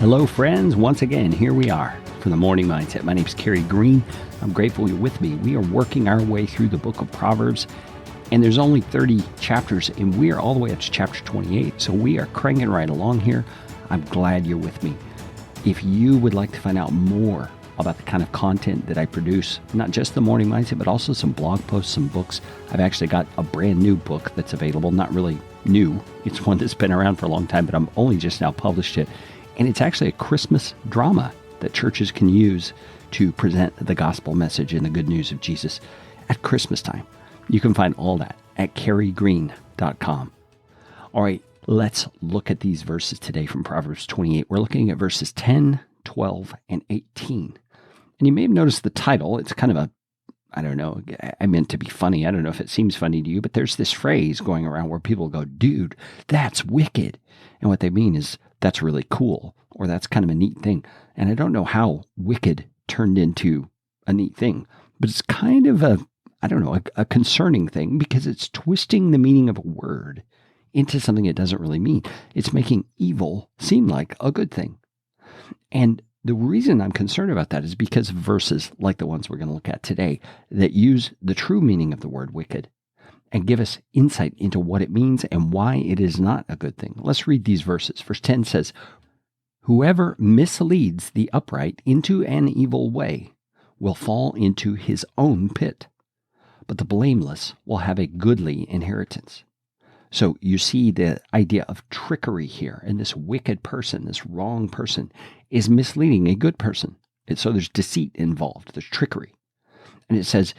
Hello, friends. Once again, here we are for the Morning Mindset. My name is Kerry Green. I'm grateful you're with me. We are working our way through the book of Proverbs, and there's only 30 chapters, and we are all the way up to chapter 28. So we are cranking right along here. I'm glad you're with me. If you would like to find out more about the kind of content that I produce, not just the Morning Mindset, but also some blog posts, some books, I've actually got a brand new book that's available. Not really new. It's one that's been around for a long time, but I'm only just now published it. And it's actually a Christmas drama that churches can use to present the gospel message and the good news of Jesus at Christmas time. You can find all that at kerrygreen.com. All right, let's look at these verses today from Proverbs 28. We're looking at verses 10, 12, and 18. And you may have noticed the title. It's kind of I meant to be funny. I don't know if it seems funny to you, but there's this phrase going around where people go, dude, that's wicked. And what they mean is, that's really cool, or that's kind of a neat thing. And I don't know how wicked turned into a neat thing, but it's kind of a concerning thing because it's twisting the meaning of a word into something it doesn't really mean. It's making evil seem like a good thing. And the reason I'm concerned about that is because of verses like the ones we're going to look at today that use the true meaning of the word wicked and give us insight into what it means and why it is not a good thing. Let's read these verses. Verse 10 says, "Whoever misleads the upright into an evil way will fall into his own pit, but the blameless will have a goodly inheritance." So you see the idea of trickery here, and this wicked person, this wrong person, is misleading a good person. And so there's deceit involved, there's trickery. And it says,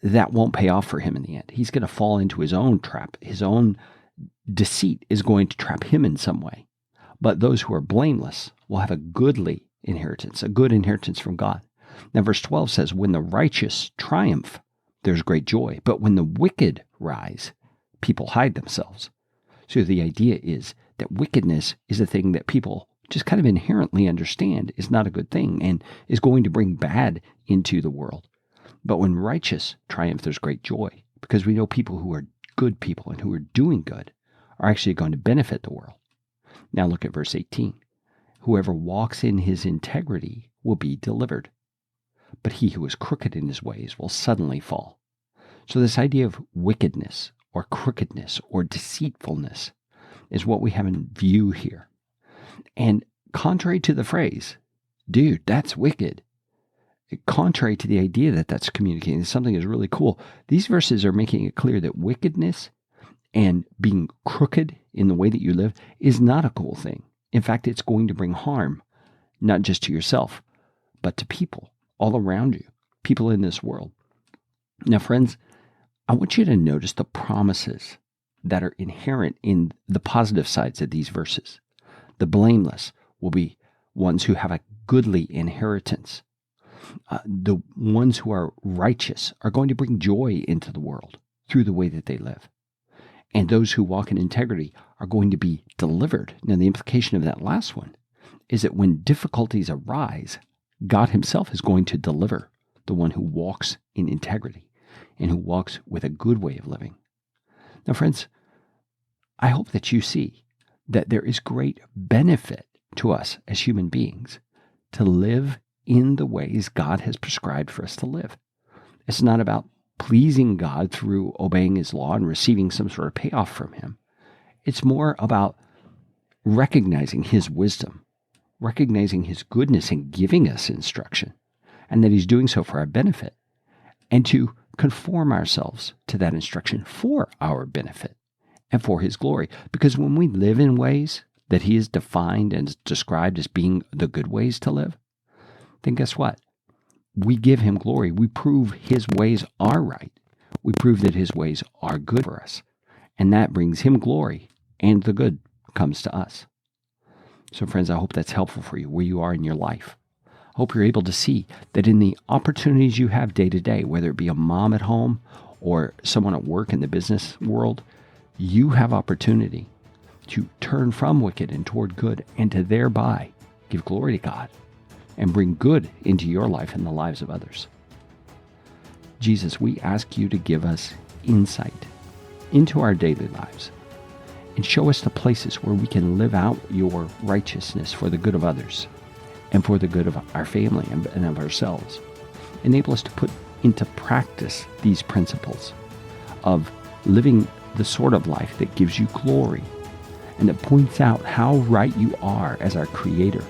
that won't pay off for him in the end. He's going to fall into his own trap. His own deceit is going to trap him in some way. But those who are blameless will have a goodly inheritance, a good inheritance from God. Now, verse 12 says, when the righteous triumph, there's great joy. But when the wicked rise, people hide themselves. So the idea is that wickedness is a thing that people just kind of inherently understand is not a good thing and is going to bring bad into the world. But when righteous triumph, there's great joy, because we know people who are good people and who are doing good are actually going to benefit the world. Now look at verse 18. Whoever walks in his integrity will be delivered, but he who is crooked in his ways will suddenly fall. So this idea of wickedness or crookedness or deceitfulness is what we have in view here. And contrary to the phrase, dude, that's wicked, contrary to the idea that that's communicating something is really cool, these verses are making it clear that wickedness and being crooked in the way that you live is not a cool thing. In fact, it's going to bring harm, not just to yourself, but to people all around you, people in this world. Now, friends, I want you to notice the promises that are inherent in the positive sides of these verses. The blameless will be ones who have a goodly inheritance. The ones who are righteous are going to bring joy into the world through the way that they live. And those who walk in integrity are going to be delivered. Now, the implication of that last one is that when difficulties arise, God himself is going to deliver the one who walks in integrity and who walks with a good way of living. Now, friends, I hope that you see that there is great benefit to us as human beings to live in the ways God has prescribed for us to live. It's not about pleasing God through obeying his law and receiving some sort of payoff from him. It's more about recognizing his wisdom, recognizing his goodness and giving us instruction, and that he's doing so for our benefit, and to conform ourselves to that instruction for our benefit and for his glory. Because when we live in ways that he has defined and described as being the good ways to live, then guess what? We give him glory. We prove his ways are right. We prove that his ways are good for us. And that brings him glory, and the good comes to us. So friends, I hope that's helpful for you where you are in your life. I hope you're able to see that in the opportunities you have day to day, whether it be a mom at home or someone at work in the business world, you have opportunity to turn from wicked and toward good, and to thereby give glory to God and bring good into your life and the lives of others. Jesus, we ask you to give us insight into our daily lives and show us the places where we can live out your righteousness for the good of others and for the good of our family and of ourselves. Enable us to put into practice these principles of living the sort of life that gives you glory and that points out how right you are as our Creator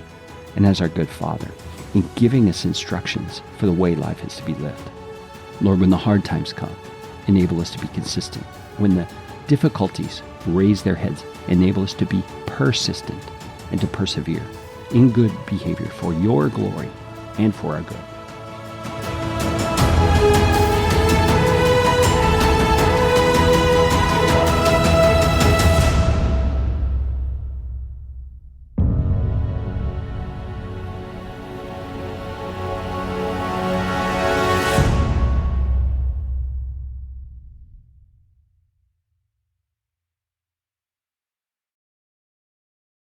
and as our good Father in giving us instructions for the way life is to be lived. Lord, when the hard times come, enable us to be consistent. When the difficulties raise their heads, enable us to be persistent and to persevere in good behavior for your glory and for our good.